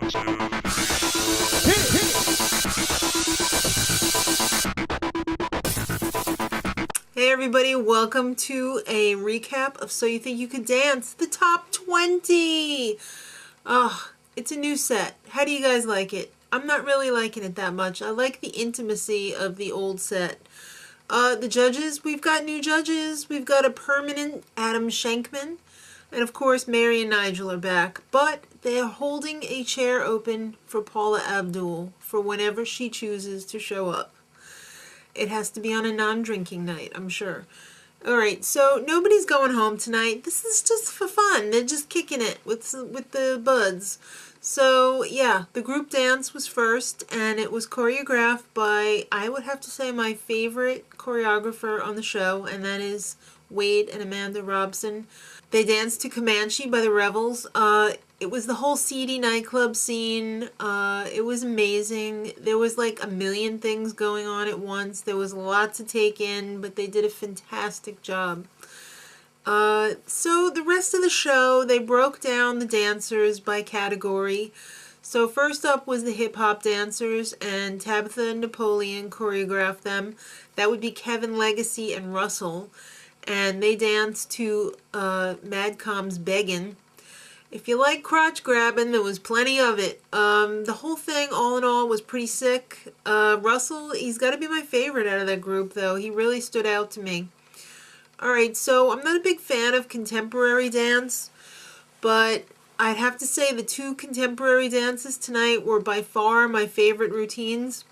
Hey everybody, welcome to a recap of So You Think You Could Dance, the top 20! Oh, it's a new set. How do you guys like it? I'm not really liking it that much. I like the intimacy of the old set. The judges, we've got new judges. We've got a permanent Adam Shankman. And of course, Mary and Nigel are back. But they're holding a chair open for Paula Abdul for whenever she chooses to show up. It has to be on a non-drinking night, I'm sure. Alright, so nobody's going home tonight. This is just for fun. They're just kicking it with the buds. So, yeah, the group dance was first, and it was choreographed by, I would have to say, my favorite choreographer on the show, and that is Wade and Amanda Robson. They danced to Comanche by the Revels. It was the whole seedy nightclub scene. It was amazing. There was like a million things going on at once. There was a lot to take in, but they did a fantastic job. So the rest of the show, they broke down the dancers by category. So first up was the hip-hop dancers, and Tabitha and Napoleon choreographed them. That would be Kevin, Legacy, and Russell. And they danced to Madcom's Beggin. If you like crotch grabbing, there was plenty of it. The whole thing, all in all, was pretty sick. Russell, he's got to be my favorite out of that group, though. He really stood out to me. Alright, so I'm not a big fan of contemporary dance, but I'd have to say the two contemporary dances tonight were by far my favorite routines.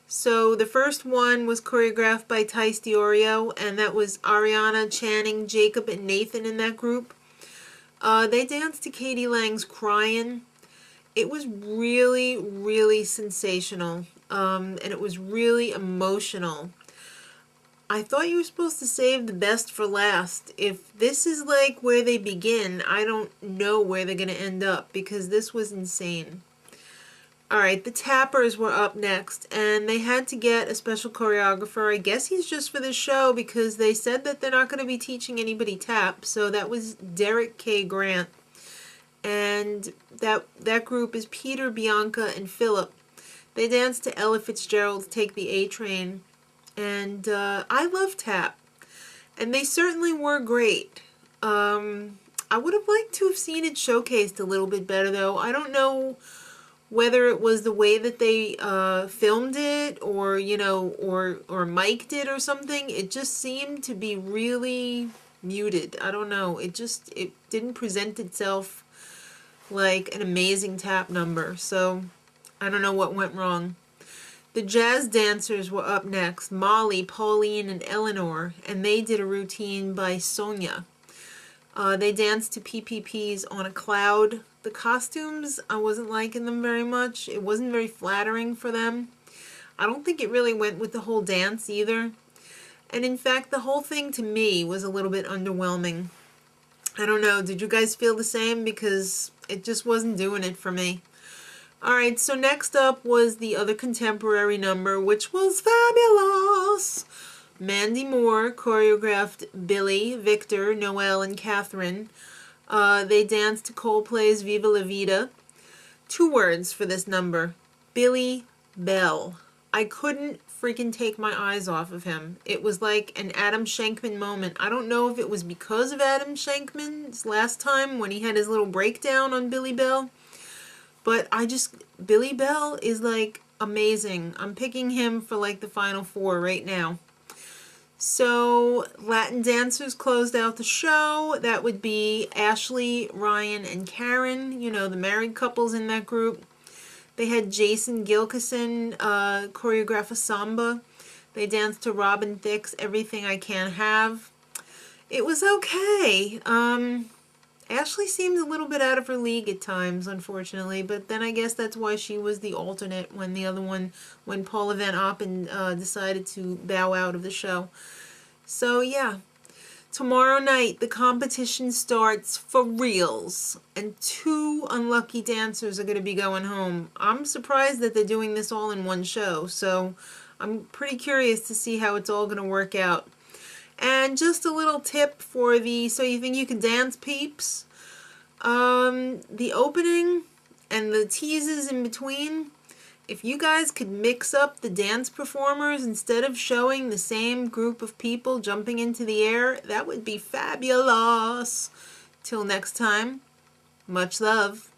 So the first one was choreographed by Tyce Diorio, and that was Ariana, Channing, Jakob, and Nathan in that group. They danced to Katie Lang's Crying. It was really, really sensational, and it was really emotional. I thought you were supposed to save the best for last. If this is like where they begin, I don't know where they're going to end up, because this was insane. Alright, the tappers were up next, and they had to get a special choreographer. I guess he's just for this show, because they said that they're not going to be teaching anybody tap, so that was Derek K. Grant. And that group is Peter, Bianca, and Phillip. They danced to Ella Fitzgerald's Take the A Train, and I love tap. And they certainly were great. I would have liked to have seen it showcased a little bit better, though. I don't know whether it was the way that they filmed it, or you know, or mic'd it or something. It just seemed to be really muted. I don't know. It didn't present itself like an amazing tap number. So I don't know what went wrong. The jazz dancers were up next, Mollee, Pauline, and Ellenore, and they did a routine by Sonya. They danced to PPP's On a Cloud. The costumes, I wasn't liking them very much. It wasn't very flattering for them. I don't think it really went with the whole dance either. And in fact, the whole thing to me was a little bit underwhelming. I don't know, did you guys feel the same? Because it just wasn't doing it for me. Alright, so next up was the other contemporary number, which was fabulous. Mandy Moore choreographed Billy, Victor, Noelle, and Kathryn. They danced to Coldplay's Viva La Vida. 2 words for this number. Billy Bell. I couldn't freaking take my eyes off of him. It was like an Adam Shankman moment. I don't know if it was because of Adam Shankman's last time when he had his little breakdown on Billy Bell. But Billy Bell is like amazing. I'm picking him for like the final 4 right now. So, Latin dancers closed out the show. That would be Ashleigh, Ryan, and Karen. You know, the married couples in that group. They had Jason Gilkison choreograph a samba. They danced to Robin Thicke's Everything I Can't Have. It was okay. Ashleigh seemed a little bit out of her league at times, unfortunately, but then I guess that's why she was the alternate when when Paula Van Oppen decided to bow out of the show. So yeah, tomorrow night the competition starts for reals, and 2 unlucky dancers are going to be going home. I'm surprised that they're doing this all in one show, so I'm pretty curious to see how it's all going to work out. And just a little tip for the So You Think You Can Dance peeps. The opening, And the teases in between, if you guys could mix up the dance performers instead of showing the same group of people jumping into the air, that would be fabulous. Till next time, much love.